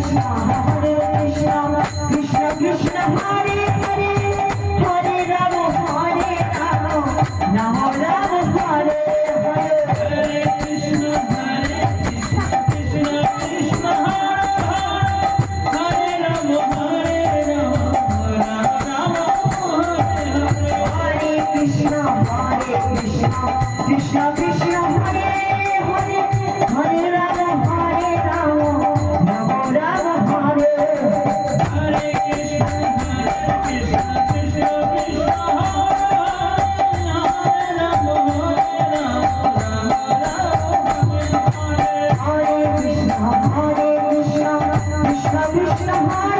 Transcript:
Krishna Krishna Hare Hare Hare Rama Rama Hare Hare Krishna Krishna Krishna Hare Krishna Krishna Krishna Hare